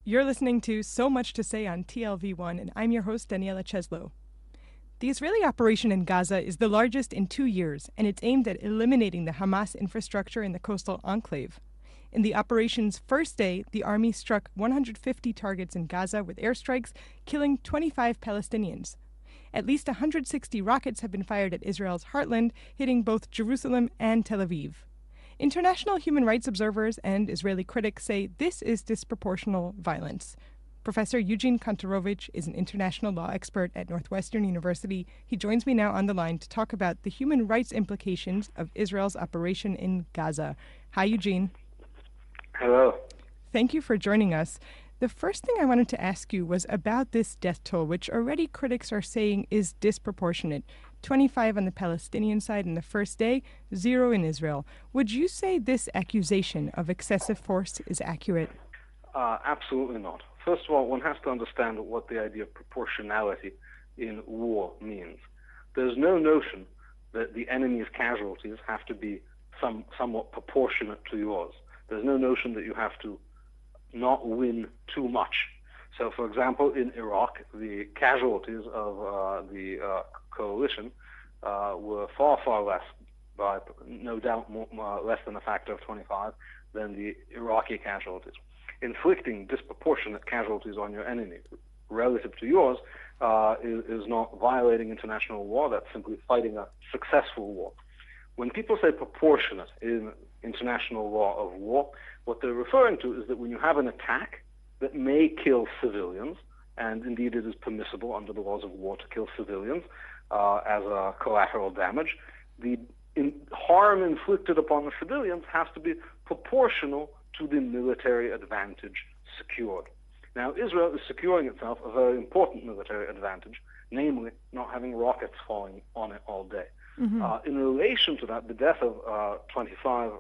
You're listening to So Much to Say on TLV1, and I'm your host, Daniela Cheslow. The Israeli operation in Gaza is the largest in 2 years, and it's aimed at eliminating the Hamas infrastructure in the coastal enclave. In the operation's first day, the army struck 150 targets in Gaza with airstrikes, killing 25 Palestinians. At least 160 rockets have been fired at Israel's heartland, hitting both Jerusalem and Tel Aviv. International human rights observers and Israeli critics say this is disproportional violence. Professor Eugene Kontorovich is an international law expert at Northwestern University. He joins me now on the line to talk about the human rights implications of Israel's operation in Gaza. Hi, Eugene. Hello. Thank you for joining us. The first thing I wanted to ask you was about this death toll, which already critics are saying is disproportionate. 25 on the Palestinian side in the first day, 0 in Israel. Would you say this accusation of excessive force is accurate? Absolutely not. First of all, one has to understand what the idea of proportionality in war means. There's no notion that the enemy's casualties have to be somewhat proportionate to yours. There's no notion that you have to not win too much. So, for example, in Iraq, the casualties of the coalition were far, far less, by no doubt less than a factor of 25, than the Iraqi casualties. Inflicting disproportionate casualties on your enemy relative to yours is not violating international law. That's simply fighting a successful war. When people say proportionate in international law of war, what they're referring to is that when you have an attack that may kill civilians, and indeed it is permissible under the laws of war to kill civilians as a collateral damage, the harm inflicted upon the civilians has to be proportional to the military advantage secured. Now, Israel is securing itself a very important military advantage, namely not having rockets falling on it all day. Mm-hmm. In relation to that, the death of 25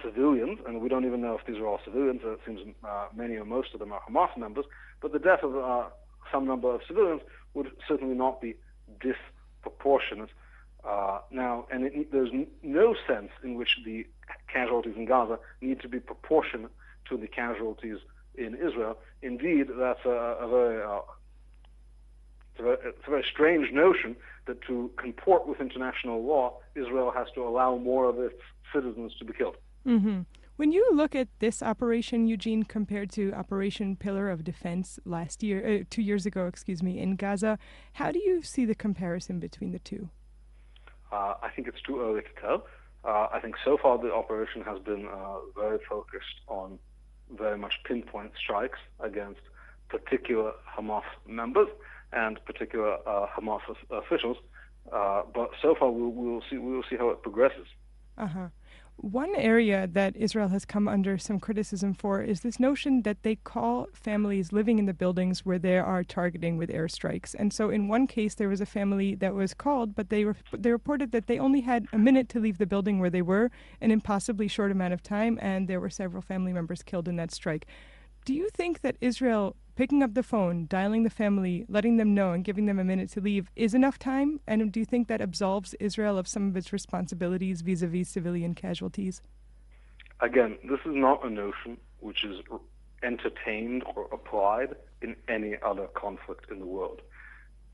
civilians, and we don't even know if these are all civilians, it seems many or most of them are Hamas members, but the death of some number of civilians would certainly not be disproportionate. There's no sense in which the casualties in Gaza need to be proportionate to the casualties in Israel. Indeed, that's a very strange notion that to comport with international law, Israel has to allow more of its citizens to be killed. Mm-hmm. When you look at this operation, Eugene, compared to Operation Pillar of Defense 2 years ago, in Gaza, how do you see the comparison between the two? I think it's too early to tell. I think so far the operation has been very focused on very much pinpoint strikes against particular Hamas members and particular Hamas officials. But so far we will see how it progresses. Uh-huh. One area that Israel has come under some criticism for is this notion that they call families living in the buildings where they are targeting with airstrikes. And so in one case, there was a family that was called, but they reported that they only had a minute to leave the building where they were, an impossibly short amount of time, and there were several family members killed in that strike. Do you think that Israel picking up the phone, dialing the family, letting them know, and giving them a minute to leave is enough time? And do you think that absolves Israel of some of its responsibilities vis-a-vis civilian casualties? Again, this is not a notion which is entertained or applied in any other conflict in the world.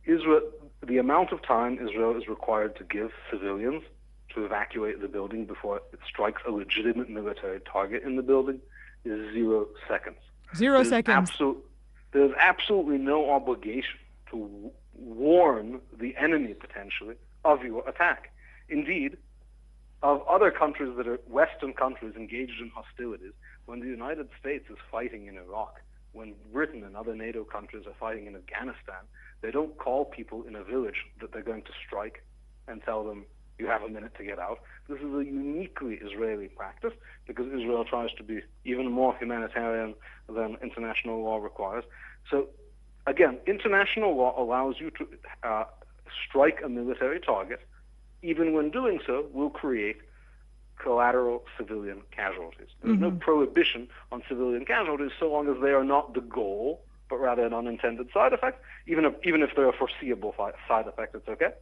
The amount of time Israel is required to give civilians to evacuate the building before it strikes a legitimate military target in the building is 0 seconds. 0 seconds. There's absolutely no obligation to warn the enemy, potentially, of your attack. Indeed, of other countries that are Western countries engaged in hostilities, when the United States is fighting in Iraq, when Britain and other NATO countries are fighting in Afghanistan, they don't call people in a village that they're going to strike and tell them, you have a minute to get out. This is a uniquely Israeli practice because Israel tries to be even more humanitarian than international law requires. So, again, international law allows you to strike a military target. Even when doing so, will create collateral civilian casualties. There's no prohibition on civilian casualties so long as they are not the goal, but rather an unintended side effect. Even if they're a foreseeable side effect, it's okay.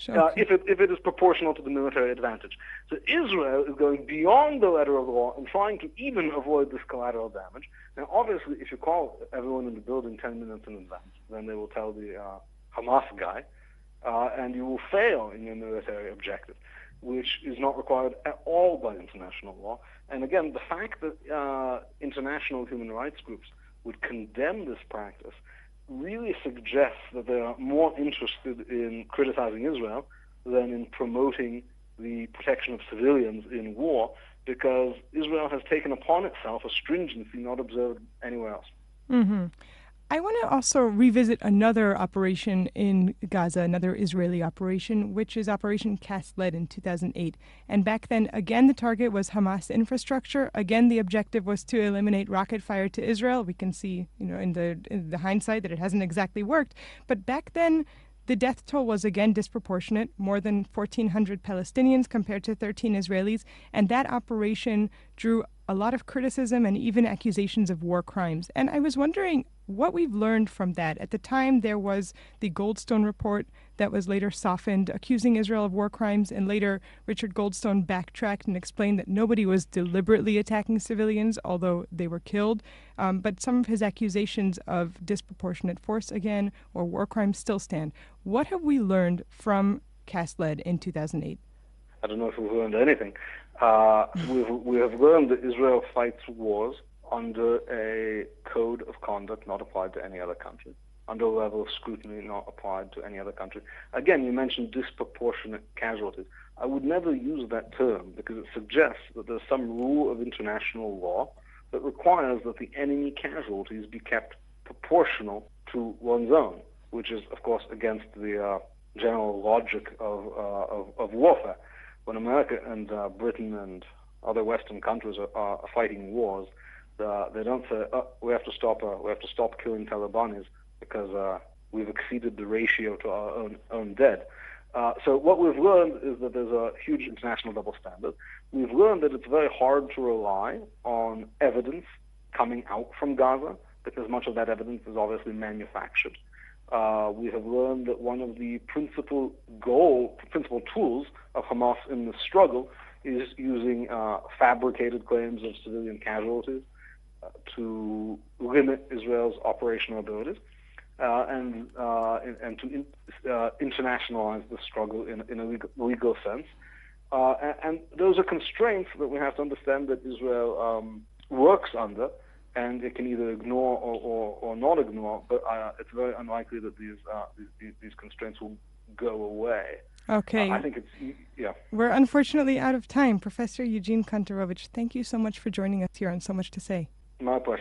Okay. if it is proportional to the military advantage. So Israel is going beyond the letter of the law and trying to even avoid this collateral damage. Now, obviously, if you call everyone in the building 10 minutes in advance, then they will tell the Hamas guy, and you will fail in your military objective, which is not required at all by international law. And again, the fact that international human rights groups would condemn this practice really suggests that they are more interested in criticizing Israel than in promoting the protection of civilians in war, because Israel has taken upon itself a stringency not observed anywhere else. Mm-hmm. I want to also revisit another operation in Gaza, another Israeli operation, which is Operation Kohelet in 2008. And back then, again, the target was Hamas infrastructure. Again, the objective was to eliminate rocket fire to Israel. We can see, in the hindsight that it hasn't exactly worked. But back then, the death toll was again disproportionate, more than 1,400 Palestinians compared to 13 Israelis. And that operation drew a lot of criticism and even accusations of war crimes. And I was wondering what we've learned from that. At the time, there was the Goldstone report that was later softened, accusing Israel of war crimes, and later Richard Goldstone backtracked and explained that nobody was deliberately attacking civilians, although they were killed. But some of his accusations of disproportionate force again, or war crimes, still stand. What have we learned from Kohelet in 2008? I don't know if we've learned anything. We have learned that Israel fights wars under a code of conduct not applied to any other country, under a level of scrutiny not applied to any other country. Again, you mentioned disproportionate casualties. I would never use that term because it suggests that there's some rule of international law that requires that the enemy casualties be kept proportional to one's own, which is, of course, against the general logic of warfare. When America and Britain and other Western countries are fighting wars, they don't say, "Oh, we have to stop killing Talibanis because we've exceeded the ratio to our own dead." So what we've learned is that there's a huge international double standard. We've learned that it's very hard to rely on evidence coming out from Gaza because much of that evidence is obviously manufactured. We have learned that one of the principal tools of Hamas in this struggle is using fabricated claims of civilian casualties to limit Israel's operational abilities and to internationalize the struggle in a legal sense. And those are constraints that we have to understand that Israel works under, and it can either ignore or not ignore, but it's very unlikely that these constraints will go away. Okay. I think yeah. We're unfortunately out of time. Professor Eugene Kontorovich, thank you so much for joining us here on So Much to Say. My pleasure.